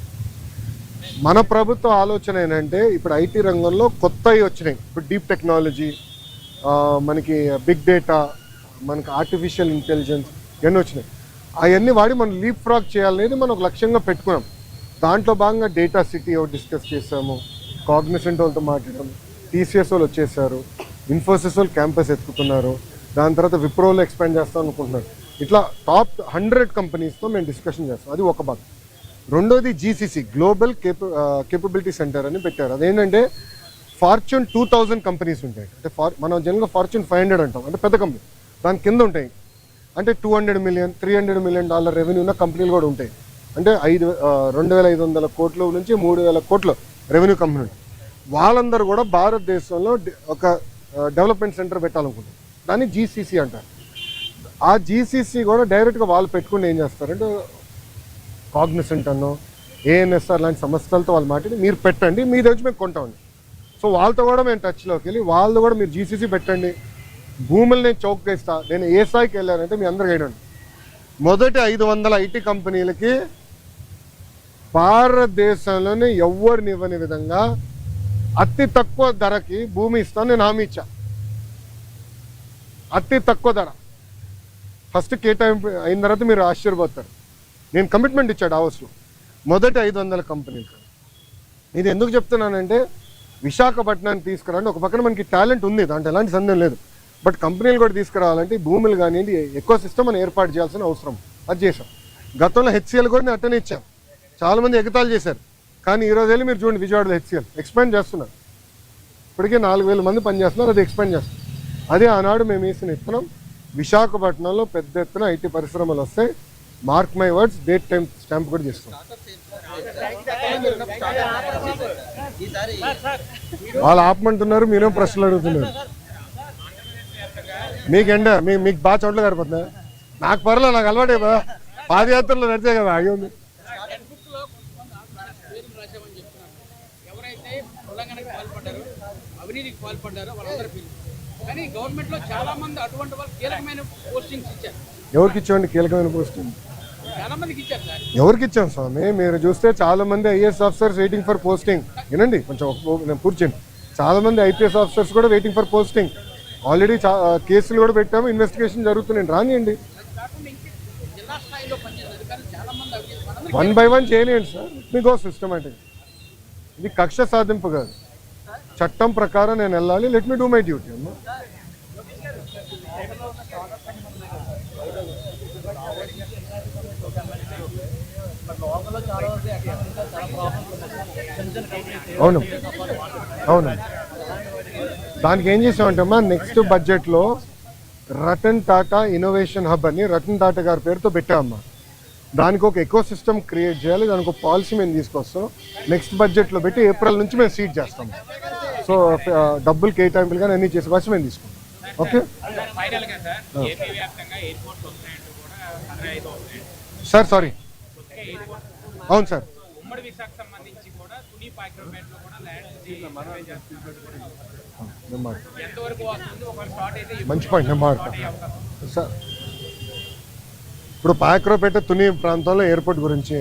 మన ప్రభుత్వ ఆలోచన ఏంటంటే ఇప్పుడు ఐటీ రంగంలో కొత్తవి వచ్చినాయి. ఇప్పుడు డీప్ టెక్నాలజీ, మనకి బిగ్ డేటా, మనకి ఆర్టిఫిషియల్ ఇంటెలిజెన్స్ ఇవన్నీ వచ్చినాయి. అవన్నీ వాడి మనం లీప్ ఫ్రాగ్ చేయాలనేది మనం ఒక లక్ష్యంగా పెట్టుకున్నాం. దాంట్లో భాగంగా డేటా సిటీ ఒకటి డిస్కస్ చేసాము, కాగ్నిసెంట్ వాళ్ళతో మాట్లాడాము, టీసీఎస్ వాళ్ళు వచ్చేసారు, ఇన్ఫోసిస్ వాళ్ళు క్యాంపస్ ఎత్తుకుతున్నారు, దాని తర్వాత విప్రోలో ఎక్స్పాండ్ చేస్తాం అనుకుంటున్నారు. ఇట్లా టాప్ 100 కంపెనీస్తో మేము డిస్కషన్ చేస్తాం. అది ఒక భాగం. రెండోది జీసీసీ, గ్లోబల్ కేపబిలిటీ సెంటర్ అని పెట్టారు. అదేంటంటే ఫార్చ్యూన్ 2000 కంపెనీస్ ఉంటాయి. అంటే మనం జనరల్గా ఫార్చ్యూన్ 500 అంటాం, అంటే పెద్ద కంపెనీ. దాని కింద ఉంటాయి అంటే $200 million, $300 million రెవెన్యూ ఉన్న కంపెనీలు కూడా ఉంటాయి. అంటే 2,500 కోట్ల నుంచి 3,000 కోట్లు రెవెన్యూ కంపెనీ. వాళ్ళందరూ కూడా భారతదేశంలో ఒక డెవలప్మెంట్ సెంటర్ పెట్టాలనుకుంటారు. దాన్ని జీసీసీ అంటారు. ఆ జీసీసీ కూడా డైరెక్ట్గా వాళ్ళు పెట్టుకుని ఏం చేస్తారంటే కాగ్నిసెంట్ అన్నో ఏఎన్ఎస్ఆర్ లాంటి సంస్థలతో వాళ్ళు మాట్లాడి మీరు పెట్టండి, మీ దగ్గర మేము కొంటామండి. సో వాళ్ళతో కూడా మేము టచ్లోకి వెళ్ళి వాళ్ళు కూడా మీరు జీసీసీ పెట్టండి, భూములు నేను చౌకగా ఇస్తా. నేను ఏ స్థాయికి వెళ్ళానంటే మీ అందరికీ ఏంటండి, మొదటి 500 ఐటీ కంపెనీలకి భారతదేశంలోనే ఎవరిని ఇవ్వని విధంగా అతి తక్కువ ధరకి భూమి ఇస్తాను నేను హామీ ఇచ్చా. అతి తక్కువ ధర ఫస్ట్ కేటాయింపు అయిన తర్వాత మీరు ఆశ్చర్యపోతారు. నేను కమిట్మెంట్ ఇచ్చాడు డావోస్లో మొదటి 500 కంపెనీలు. ఇది ఎందుకు చెప్తున్నానంటే విశాఖపట్నాన్ని తీసుకురండి. ఒక పక్కన మనకి టాలెంట్ ఉంది, దాంట్లో ఎలాంటి సందేహం లేదు. బట్ కంపెనీలు కూడా తీసుకురావాలంటే భూములు కానివ్వండి ఎక్కువ సిస్టమ్ మనం ఏర్పాటు చేయాల్సిన అవసరం, అది చేసాం. గతంలో హెచ్సిఎల్ కూడా నేను అట్టనే ఇచ్చాను. చాలామంది ఎగతాలు చేశారు. కానీ ఈరోజు వెళ్ళి మీరు చూడండి, విజయవాడలో హెచ్సిఎల్ ఎక్స్పాండ్ చేస్తున్నారు. ఇప్పటికే 4,000 మంది పనిచేస్తున్నారు, అది ఎక్స్పాండ్ చేస్తున్నారు. అదే ఆనాడు మేము వేసిన ఇత్తనం. విశాఖపట్నంలో పెద్ద ఎత్తున ఐటీ పరిశ్రమలు వస్తాయి. Mark my words, date time stamp కూడా చేస్తాం. వాళ్ళు ఆపమంటున్నారు, మీరేం ప్రశ్నలు అడుగుతున్నారు. మీకు బాగా చోట్ల సరిపోతుందా? నాకు పర్లేదు, నాకు అలవాటే బా, పాదయాత్రలో నడిచే కదా ఆగి ఉంది. అవినీతికి పాల్పడ్డారో వాళ్ళందరూ పేరు. కానీ గవర్నమెంట్లో చాలా మంది అటువంటి వాళ్ళు కీలకమైన పోస్టింగ్స్ ఇచ్చారు. ఎవరికి ఇచ్చామండి కీలకమైన పోస్టింగ్? చాలా మందికి ఇచ్చారు సార్. ఎవరికి ఇచ్చాం స్వామి? మీరు చూస్తే చాలా మంది IAS officers waiting for posting. వినండి కొంచెం, నేను పూర్చేయండి. చాలా మంది ఐపీఎస్ ఆఫీసర్స్ కూడా వెయిటింగ్ ఫర్ పోస్టింగ్. ఆల్రెడీ కేసులు కూడా పెట్టాము, ఇన్వెస్టిగేషన్ జరుగుతున్నాయి. రానియండి, జిల్లా స్థాయిలో పనిచేసే అధికారులు చాలా మంది అవినీతి 1 by 1 చేయలేండి సార్. మీకు సిస్టమేటిక్. ఇది కక్ష సాధింపు కాదు, చట్టం ప్రకారం నేను వెళ్ళాలి. Let me do my duty అమ్మా. అవును అవును, దానికి ఏం చేసామంటే అమ్మా, నెక్స్ట్ బడ్జెట్లో రతన్ టాటా ఇన్నోవేషన్ హబ్ అని రతన్ టాటా గారి పేరుతో పెట్టామమ్మా. దానికి ఒక ఎకో సిస్టమ్ క్రియేట్ చేయాలి, దానికి ఒక పాలసీ మేము తీసుకొస్తాం. నెక్స్ట్ బడ్జెట్లో పెట్టి ఏప్రిల్ నుంచి మేము సీడ్ చేస్తాం. సో డబ్బులు కేటాయింపులు కానీ అన్నీ చేసే వచ్చి మేము తీసుకుంటాం. Okay sir, sorry. అవును సార్. మంచి పాయింట్, నేను మాట్లాడతాను సార్. ఇప్పుడు పాయక్రోపేట తుని ప్రాంతంలో ఎయిర్పోర్ట్ గురించి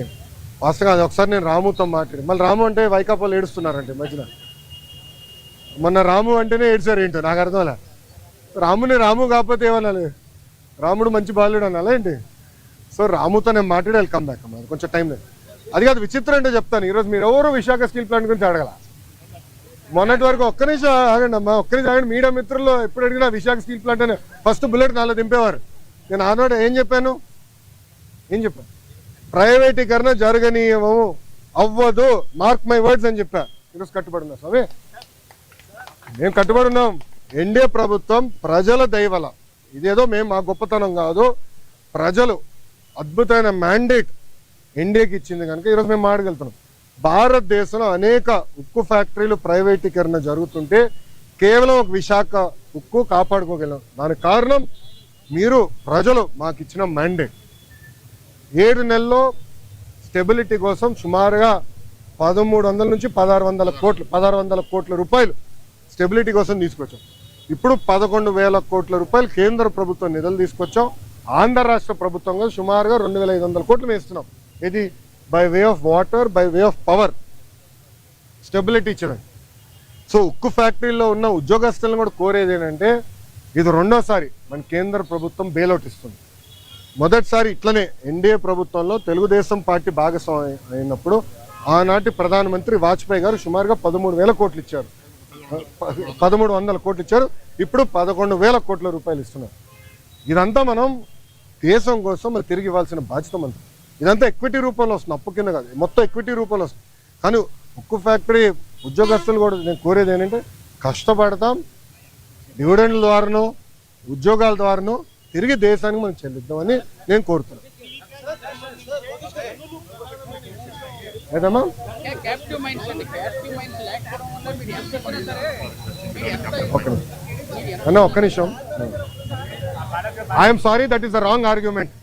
వాస్తవంగా అది ఒకసారి నేను రాముతో మాట్లాడి, మళ్ళీ రాము అంటే వైకాపాలు ఏడుస్తున్నారంటే మధ్యన. మొన్న రాము అంటేనే ఏడ్చారు ఏంటో నాకు అర్థంలే. రాముని రాము కాకపోతే ఏమనాలి? రాముడు మంచి బాలుడు అనాలా ఏంటి? సో రాముతో నేను మాట్లాడి వెల్కమ్ బ్యాక్ అమ్మా, కొంచెం టైం లేదు. అది కాదు విచిత్రం అంటే చెప్తాను. ఈరోజు మీరు ఎవరు విశాఖ స్టీల్ ప్లాంట్ గురించి అడగల. మొన్నటి వరకు ఒక్క నిమిషం ఆగండి అమ్మా, ఒక్క నిమిషం ఆగండి. మీడియా మిత్రుల్లో ఎప్పుడు అడిగినా విశాఖ స్టీల్ ప్లాంట్ అని ఫస్ట్ బుల్లెట్ నాలో దింపేవారు. నేను ఆనాడు ఏం చెప్పాను? ప్రైవేటీకరణ జరగనీయము, అవ్వదు, మార్క్ మై వర్డ్స్ అని చెప్పా. ఈరోజు కట్టుబడి ఉన్నా స్వామి, మేము కట్టుబడి ఉన్నాం. ఎన్డీఏ ప్రభుత్వం ప్రజల దయవల, ఇదేదో మేము మా గొప్పతనం కాదు, ప్రజలు అద్భుతమైన మ్యాండేట్ ఎన్డీఏకి ఇచ్చింది కనుక ఈరోజు మేము మాట్లాడగలుగుతున్నాం. భారతదేశంలో అనేక ఉక్కు ఫ్యాక్టరీలు ప్రైవేటీకరణ జరుగుతుంటే కేవలం ఒక విశాఖ ఉక్కు కాపాడుకోగలం. దానికి కారణం మీరు ప్రజలు మాకు ఇచ్చిన మ్యాండేట్. 7 నెలల్లో స్టెబిలిటీ కోసం సుమారుగా 1,300 నుంచి 1,600 కోట్ల రూపాయలు స్టెబిలిటీ కోసం తీసుకొచ్చాం. ఇప్పుడు 11,000 కోట్ల రూపాయలు కేంద్ర ప్రభుత్వం నిధులు తీసుకొచ్చాం. ఆంధ్ర రాష్ట్ర ప్రభుత్వంగా సుమారుగా 2,500 కోట్లు వేస్తున్నాం. ఇది by way of water, by way of power stability ఇచ్చడం. సో ఉక్కు ఫ్యాక్టరీలో ఉన్న ఉద్యోగస్తులను కూడా కోరేది ఏంటంటే, ఇది రెండోసారి మన కేంద్ర ప్రభుత్వం బెయిలౌట్ ఇస్తుంది. మొదటిసారి ఇట్లనే ఎన్డీఏ ప్రభుత్వంలో తెలుగుదేశం పార్టీ భాగస్వామి అయినప్పుడు ఆనాటి ప్రధానమంత్రి వాజ్పేయి గారు సుమారుగా 13,000 కోట్లు ఇచ్చారు, 1,300 కోట్లు ఇచ్చారు. ఇప్పుడు 11,000 కోట్ల రూపాయలు ఇస్తున్నారు. ఇదంతా మనం దేశం కోసం మరి తిరిగి ఇవ్వాల్సిన బాధ్యత మనది. ఇదంతా ఎక్విటీ రూపంలో వస్తుంది, అప్పు కింద కాదు, మొత్తం ఎక్విటీ రూపంలో వస్తుంది. కానీ ఉక్కు ఫ్యాక్టరీ ఉద్యోగస్తులు కూడా నేను కోరేది ఏంటంటే, కష్టపడతాం, డివిడెండ్ల ద్వారానో ఉద్యోగాల ద్వారానో తిరిగి దేశానికి మనం చెల్లిద్దామని నేను కోరుతున్నాను. ఏదమ్మా క్యాప్టివ్ మైండ్స్ అండి, క్యాప్టివ్ మైండ్స్ లేకపోవడం వల్ల మీరు ఎంత చెప్పినా సరే మీరు ఎంత ఒక్క నిమిషం అన్న, ఒక్క నిమిషం. I'm sorry, that is the wrong argument.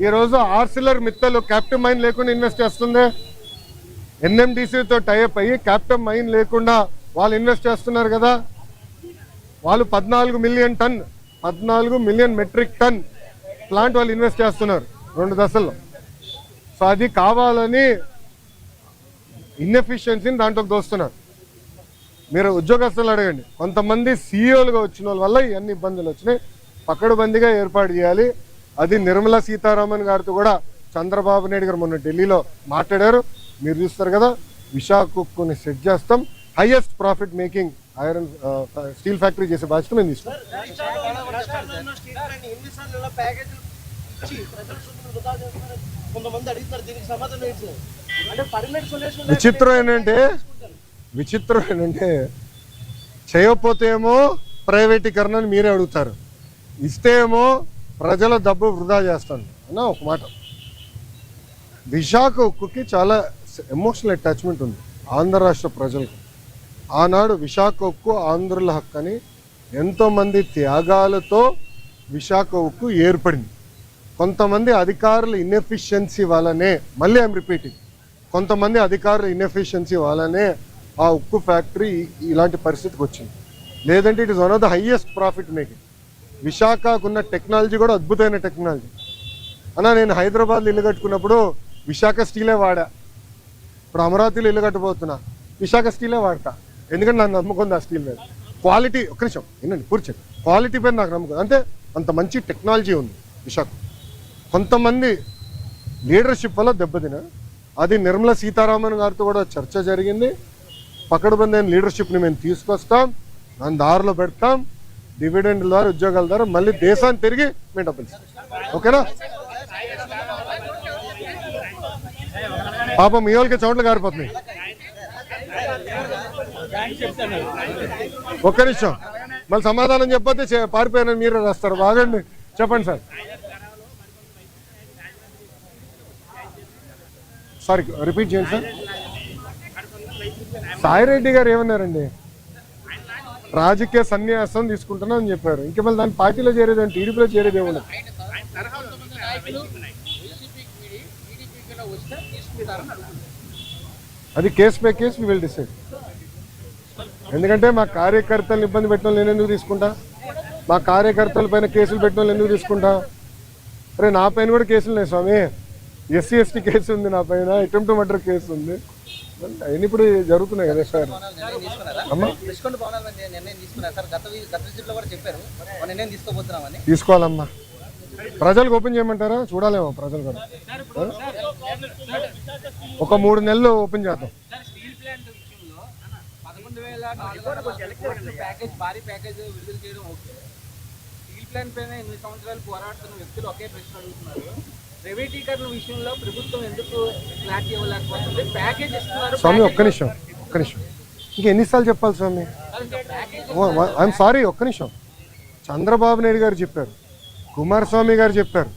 ఈరోజు ఆర్సిలర్ మిత్తలు క్యాప్టివ్ మైన్ లేకుండా ఇన్వెస్ట్ చేస్తుంది. ఎన్ఎండిసితో టైఅప్ అయ్యి క్యాప్టివ్ మైన్ లేకుండా వాళ్ళు ఇన్వెస్ట్ చేస్తున్నారు కదా. వాళ్ళు 14 మిలియన్ మెట్రిక్ టన్ ప్లాంట్ వాళ్ళు ఇన్వెస్ట్ చేస్తున్నారు 2 దశల్లో. సో అది కావాలని ఇన్ఎఫిషియన్సీని దాంట్లోకి దోస్తున్నారు. మీరు ఉద్యోగస్తులు అడగండి, కొంతమంది సీఈఓలుగా వచ్చిన వాళ్ళ వల్ల ఇవన్నీ ఇబ్బందులు వచ్చినాయి. పకడ్బందీగా ఏర్పాటు చేయాలి. అది నిర్మలా సీతారామన్ గారితో కూడా చంద్రబాబు నాయుడు గారు మొన్న ఢిల్లీలో మాట్లాడారు. మీరు చూస్తారు కదా, విశాఖ ఉక్కుని సెట్ చేస్తాం. Highest profit making iron steel factory చేసే బాధ్యత మేము తీసుకుంటాం. విచిత్రం ఏంటంటే చేయకపోతే ఏమో ప్రైవేటీకరణ అని మీరే అడుగుతారు, ఇస్తే ఏమో ప్రజల డబ్బు వృధా చేస్తాను అన్న. ఒక మాట, విశాఖ ఉక్కుకి చాలా ఎమోషనల్ అటాచ్మెంట్ ఉంది ఆంధ్ర రాష్ట్ర ప్రజలకు. ఆనాడు విశాఖ ఉక్కు ఆంధ్రుల హక్కు అని ఎంతోమంది త్యాగాలతో విశాఖ ఉక్కు ఏర్పడింది. కొంతమంది అధికారుల ఇన్ఎఫిషియన్సీ వల్లనే, మళ్ళీ ఐఎమ్ రిపీటింగ్, కొంతమంది అధికారుల ఇన్ఎఫిషియన్సీ వల్లనే ఆ ఉక్కు ఫ్యాక్టరీ ఇలాంటి పరిస్థితికి వచ్చింది. లేదంటే it is one of the highest profit making. విశాఖకున్న టెక్నాలజీ కూడా అద్భుతమైన టెక్నాలజీ అన్న. నేను హైదరాబాద్లో ఇల్లు కట్టుకున్నప్పుడు విశాఖ స్టీలే వాడా. ఇప్పుడు అమరావతిలో ఇల్లు కట్టబోతున్నా, విశాఖ స్టీలే వాడతా. ఎందుకంటే నాకు నమ్మకం ఉంది ఆ స్టీల్ మీద. క్వాలిటీ, ఒక్క నిమిషం వినండి పూర్తి, క్వాలిటీ పైన నాకు నమ్మకం. అంటే అంత మంచి టెక్నాలజీ ఉంది విశాఖ. కొంతమంది లీడర్షిప్ వల్ల దెబ్బతిన, అది నిర్మలా సీతారామన్ గారితో కూడా చర్చ జరిగింది. పకడ్బందైన లీడర్షిప్ని మేము తీసుకొస్తాం, దాని దారిలో పెడతాం. డివిడెండ్ ద్వారా, ఉద్యోగాల ద్వారా మళ్ళీ దేశాన్ని తిరిగి మేము డబ్బులు ఇస్తాం. ఓకేనా? పాపం మీ వాళ్ళకి చోట్ల గారిపోతున్నాయి. ఒక్క నిమిషం, మళ్ళీ సమాధానం చెప్పొద్దు, పారిపోయానని మీరే రాస్తారు. బాగండి, చెప్పండి సార్. సారీ, రిపీట్ చేయండి సార్. సాయిరెడ్డి గారు ఏమన్నారండి? రాజకీయ సన్యాసం తీసుకుంటున్నా అని చెప్పారు. ఇంకా మళ్ళీ దాని పార్టీలో చేరేది, టీడీపీలో చేరేది ఏమన్నా? అది case by case we will decide. ఎందుకంటే మా కార్యకర్తలను ఇబ్బంది పెట్టిన నేను ఎందుకు తీసుకుంటా? మా కార్యకర్తల పైన కేసులు పెట్టిన ఎందుకు తీసుకుంటా? అరే నా పైన కూడా కేసులు ఉన్నాయి స్వామి. ఎస్సీ ఎస్టీ కేసు ఉంది నా పైన, అటెంప్ట్ టు మర్డర్ కేసు ఉంది. అవన్నీ ఇప్పుడు జరుగుతున్నాయి కదా సార్. తీసుకోవాలమ్మా. ప్రజలకు ఓపెన్ చేయమంటారా? చూడాలేమో ప్రజలు కూడా. ఒక 3 నెలలు ఓపెన్ చేద్దాం. భారీ ప్యాకేజ్ విడుదల చేయడం ఓకే. స్టీల్ ప్లాంట్ పైన 8 సంవత్సరాలు పోరాడుతున్న వ్యక్తులు ఒకే ప్రశ్న అడుగుతున్నారు. ప్రైవేటీకరణ విషయంలో ప్రభుత్వం ఎందుకు క్లారిటీ ఇవ్వలేకపోతుంది? ప్యాకేజ్ ఇస్తున్నారు స్వామి. ఒక్క నిమిషం. ఇంకా ఎన్నిసార్లు చెప్పాలి స్వామి? ఐఎమ్ సారీ, ఒక్క నిమిషం. చంద్రబాబు నాయుడు గారు చెప్పారు, కుమారస్వామి గారు చెప్పారు,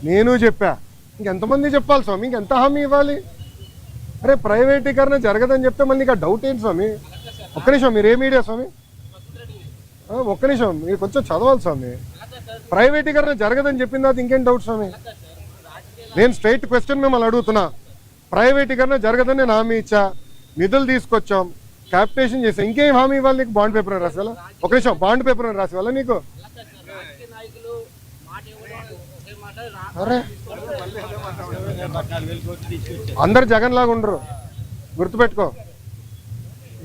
నేను చెప్పా. ఇంకెంతమంది చెప్పాలి స్వామి? ఇంకెంత హామీ ఇవ్వాలి? అరే ప్రైవేటీకరణ జరగదని చెప్తే మళ్ళీ ఇంకా డౌట్ ఏంటి స్వామి? ఒక్క నిమిషం, మీరు ఏ మీడియా స్వామి? ఒక్క నిమిషం, మీరు కొంచెం చదవాలి స్వామి. ప్రైవేటీకరణ జరగదని చెప్పిన తర్వాత ఇంకేం డౌట్ స్వామి? నేను స్ట్రైట్ క్వశ్చన్ మిమ్మల్ని అడుగుతున్నా. ప్రైవేటీకరణ జరగదని నేను హామీ ఇచ్చా, నిధులు తీసుకొచ్చాం, క్యాపిటేషన్ చేసా, ఇంకేం హామీ ఇవ్వాలి నీకు? బాండ్ పేపర్ అని రాసేవాళ్ళ? ఒక నిమిషం, బాండ్ పేపర్ అని రాసేవాళ్ళ నీకు? అరే అందరు జగన్ లాగా ఉండరు, గుర్తుపెట్టుకో.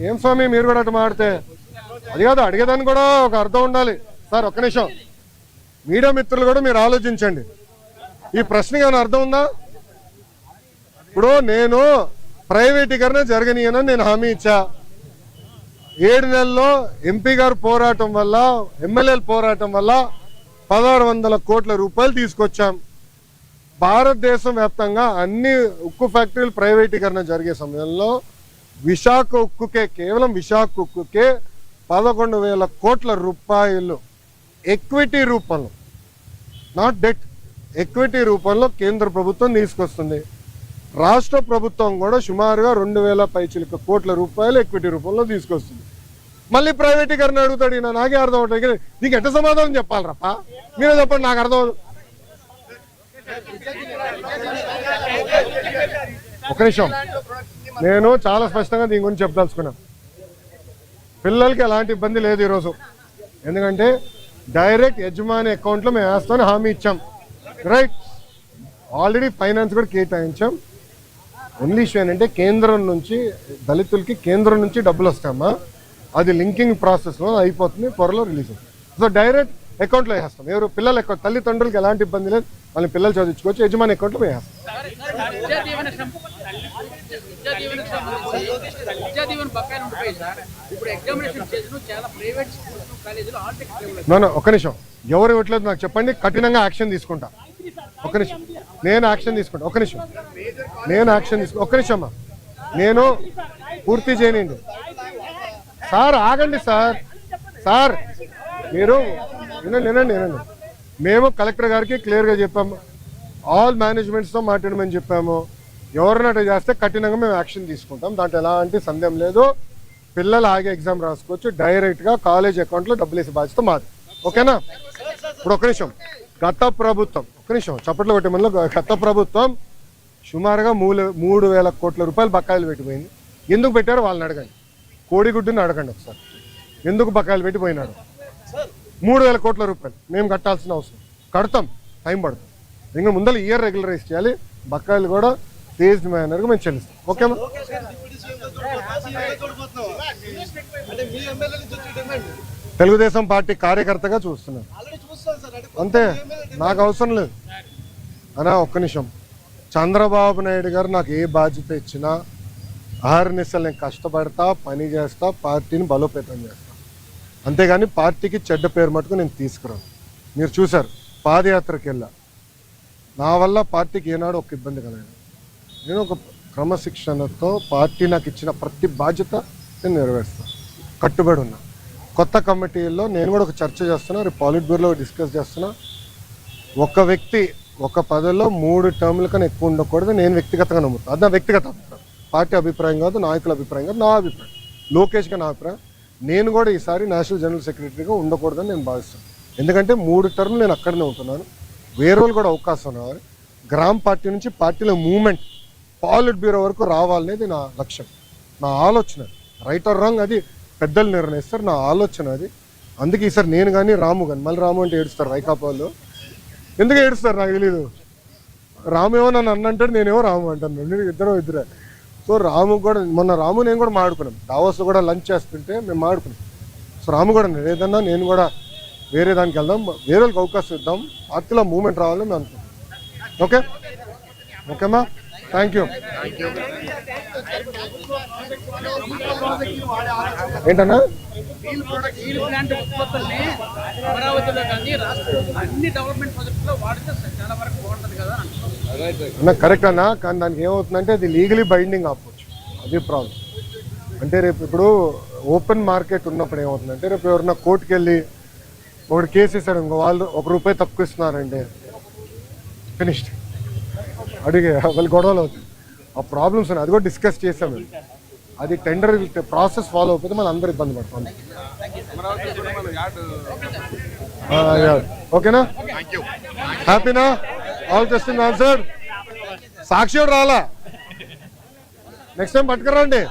ఏం స్వామి మీరు కూడా అటు మాడితే? అది కాదు, అడిగేదాన్ని కూడా ఒక అర్థం ఉండాలి సార్. ఒక్క నిమిషం, మీడియా మిత్రులు కూడా మీరు ఆలోచించండి. ఈ ప్రశ్నకి ఏమైనా అర్థం ఉందా? ఇప్పుడు నేను ప్రైవేటీకరణ జరగనీయనని నేను హామీ ఇచ్చా. 7 నెలల్లో ఎంపీ గారు పోరాటం వల్ల, ఎమ్మెల్యేల పోరాటం వల్ల 1600 కోట్ల రూపాయలు తీసుకొచ్చాం. భారతదేశం వ్యాప్తంగా అన్ని ఉక్కు ఫ్యాక్టరీలు ప్రైవేటీకరణ జరిగే సమయంలో విశాఖ ఉక్కుకే, కేవలం విశాఖ ఉక్కుకే 11,000 కోట్ల రూపాయలు ఎక్విటీ రూపంలో, నాట్ డెట్, ఎక్విటీ రూపంలో కేంద్ర ప్రభుత్వం తీసుకొస్తుంది. రాష్ట్ర ప్రభుత్వం కూడా సుమారుగా 2000 పైచిలుక కోట్ల రూపాయలు ఎక్విటీ రూపంలో తీసుకొస్తుంది. మళ్ళీ ప్రైవేటీకరణ అడుగుతాడు. నాకే అర్థం అవుతుంది. నీకు ఎట్ట సమాధానం చెప్పాలి రప్ప, మీరే చెప్పండి, నాకు అర్థం. ఒక నిమిషం, నేను చాలా స్పష్టంగా దీని గురించి చెప్పదలుచుకున్నాను. పిల్లలకి ఎలాంటి ఇబ్బంది లేదు ఈరోజు, ఎందుకంటే డైరెక్ట్ యజమాని అకౌంట్లో మేము వేస్తామని హామీ ఇచ్చాం. రైట్, ఆల్రెడీ ఫైనాన్స్ కూడా కేటాయించాం. ఓన్లీ ఇష్యూ ఏంటంటే కేంద్రం నుంచి దళితులకి కేంద్రం నుంచి డబ్బులు వస్తామా, అది లింకింగ్ ప్రాసెస్లో అయిపోతుంది, త్వరలో రిలీజ్ అవుతుంది. సో డైరెక్ట్ అకౌంట్లో వేస్తాం. ఎవరు పిల్లల అకౌంట్, తల్లిదండ్రులకి ఎలాంటి ఇబ్బంది లేదు, వాళ్ళని పిల్లలు చదివించుకోవచ్చు, యజమాని అకౌంట్లో వేస్తాం. ఒక నిమిషం, ఎవరు ఇవ్వట్లేదు నాకు చెప్పండి, కఠినంగా యాక్షన్ తీసుకుంటా. ఒక నిమిషం, నేను యాక్షన్ తీసుకుంటా. ఒక నిమిషం, నేను యాక్షన్ తీసుకుంటా. ఒక నిమిషం అమ్మా, నేను పూర్తి చేయనండి సార్. ఆగండి సార్. సార్ మీరు వినండి. మేము కలెక్టర్ గారికి క్లియర్గా చెప్పాము, ఆల్ మేనేజ్మెంట్స్తో మాట్లాడమని చెప్పాము. ఎవరినట్టు చేస్తే కఠినంగా మేము యాక్షన్ తీసుకుంటాం, దాంట్లో ఎలాంటి సందేహం లేదు. పిల్లలు ఆగే ఎగ్జామ్ రాసుకోవచ్చు, డైరెక్ట్గా కాలేజ్ అకౌంట్లో డబ్బులు వేసే బాధ్యత మాది. ఓకేనా? ఇప్పుడు ఒక నిమిషం, గత ప్రభుత్వం, ఒక నిమిషం చప్పట్లు కొట్టే మనలో, గత ప్రభుత్వం సుమారుగా 3000 కోట్ల రూపాయలు బకాయిలు పెట్టిపోయింది. ఎందుకు పెట్టారో వాళ్ళని అడగండి, కోడిగుడ్డుని అడగండి ఒకసారి, ఎందుకు బకాయిలు పెట్టిపోయినాడు. 3000 కోట్ల రూపాయలు మేము కట్టాల్సిన అవసరం, కడతాం, టైం పడుతుంది. ఇంకా ముందర ఇయర్ రెగ్యులరైజ్ చేయాలి, బకాయిలు కూడా ఫేజ్డ్ మేనర్గా మేము చెల్లిస్తాం. ఓకేనా? తెలుగుదేశం పార్టీ కార్యకర్తగా చూస్తున్నాను అంతే, నాకు అవసరం లేదు అనా. ఒక్క నిమిషం, చంద్రబాబు నాయుడు గారు నాకు ఏ బాధ్యత ఇచ్చినా అహర్నిశలు నేను కష్టపడతా, పని చేస్తా, పార్టీని బలోపేతం చేస్తా, అంతేగాని పార్టీకి చెడ్డ పేరు మటుకు నేను తీసుకురాను. మీరు చూశారు, పాదయాత్రకి వెళ్ళా, నా వల్ల పార్టీకి ఏనాడు ఒక ఇబ్బంది కలగదు. నేను ఒక క్రమశిక్షణతో పార్టీ నాకు ఇచ్చిన ప్రతి బాధ్యత నేను నెరవేరుస్తాను, కట్టుబడి ఉన్నా. కొత్త కమిటీల్లో నేను కూడా ఒక చర్చ చేస్తున్నా, రేపు పాలిట్ బ్యూరోలో డిస్కస్ చేస్తున్నా. ఒక వ్యక్తి ఒక పదవిలో 3 టర్ముల కన్నా ఎక్కువ ఉండకూడదు, నేను వ్యక్తిగతంగా నమ్ముతాను. అది నా వ్యక్తిగత అభిప్రాయం, పార్టీ అభిప్రాయం కాదు, నాయకుల అభిప్రాయం కాదు, నా అభిప్రాయం, లోకేష్గా నా అభిప్రాయం. నేను కూడా ఈసారి నేషనల్ జనరల్ సెక్రటరీగా ఉండకూడదని నేను భావిస్తాను. ఎందుకంటే 3 టర్ములు నేను అక్కడనే ఉంటున్నాను, వేరే వాళ్ళు కూడా అవకాశం రావాలి. గ్రామ పార్టీ నుంచి పార్టీలో మూవ్మెంట్ పాలిట్ బ్యూరో వరకు రావాలనేది నా లక్ష్యం, నా ఆలోచన. రైట్ ఆర్ రాంగ్ అది పెద్దలు నిర్ణయిస్తారు, నా ఆలోచన అది. అందుకే ఈసారి నేను కానీ రాము కానీ, మళ్ళీ రాము అంటే ఏడుస్తారు వైకాపా వాళ్ళు, ఎందుకు ఏడుస్తారు నాకు తెలీదు. రాము ఏమో నన్ను అన్నంటాడు, నేనేమో రాము అంటాను, ఇద్దరే. సో రాము కూడా, మొన్న రాము నేను కూడా మాడుకున్నాం, దావోస్లో కూడా లంచ్ చేస్తుంటే మేము మాడుకున్నాం. సో రాము కూడా ఏదన్నా నేను కూడా వేరే దానికి వెళ్దాం, వేరే వాళ్ళకి అవకాశం ఇద్దాం, పార్టీలో మూవ్మెంట్ రావాలని మేము అనుకుంటాం. ఓకే ఓకేమ్మా, థ్యాంక్ యూ. ఏంటన్నా అన్న కరెక్ట్ అన్నా, కానీ దానికి ఏమవుతుందంటే అది లీగలీ బైండింగ్ ఆపవచ్చు, అది ప్రాబ్లం. అంటే రేపు ఇప్పుడు ఓపెన్ మార్కెట్ ఉన్నప్పుడు ఏమవుతుందంటే, రేపు ఎవరన్నా కోర్టుకు వెళ్ళి ఒకటి కేసు ఇస్తారు, ఇంకో వాళ్ళు ₹1 తక్కువ ఇస్తున్నారంటే ఫినిష్డ్, అడిగే వాళ్ళు గొడవలు అవుతుంది. ఆ ప్రాబ్లమ్స్ ఉన్నాయి, అది కూడా డిస్కస్ చేసాం మేము. అది టెండర్ ప్రాసెస్ ఫాలో అయిపోతే మనం అందరూ ఇబ్బంది పడతాం. ఓకేనా? హ్యాపీనా? All question answer. సాక్షి రాలా, నెక్స్ట్ టైం పట్టుకురండి,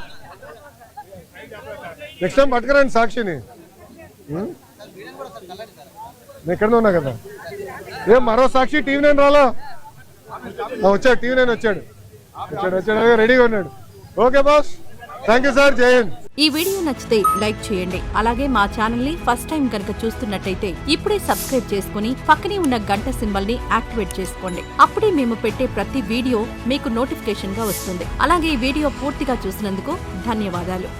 నెక్స్ట్ టైం పట్టుకురండి సాక్షిని. నేను ఎక్కడనే ఉన్నా కదా, ఏం మరో సాక్షి TV9 రాలా? వచ్చాడు, TV9 వచ్చాడు, రెడీగా ఉన్నాడు. Okay boss, thank you sir, జై హింద్. ఈ వీడియో నచ్చితే లైక్ చేయండి. అలాగే మా ఛానల్ ని ఫస్ట్ టైం కనుక చూస్తున్నట్టయితే ఇప్పుడే సబ్స్క్రైబ్ చేసుకుని పక్కనే ఉన్న గంట సింబల్ ని యాక్టివేట్ చేసుకోండి. అప్పుడే మేము పెట్టే ప్రతి వీడియో మీకు నోటిఫికేషన్ గా వస్తుంది. అలాగే ఈ వీడియో పూర్తిగా చూసినందుకు ధన్యవాదాలు.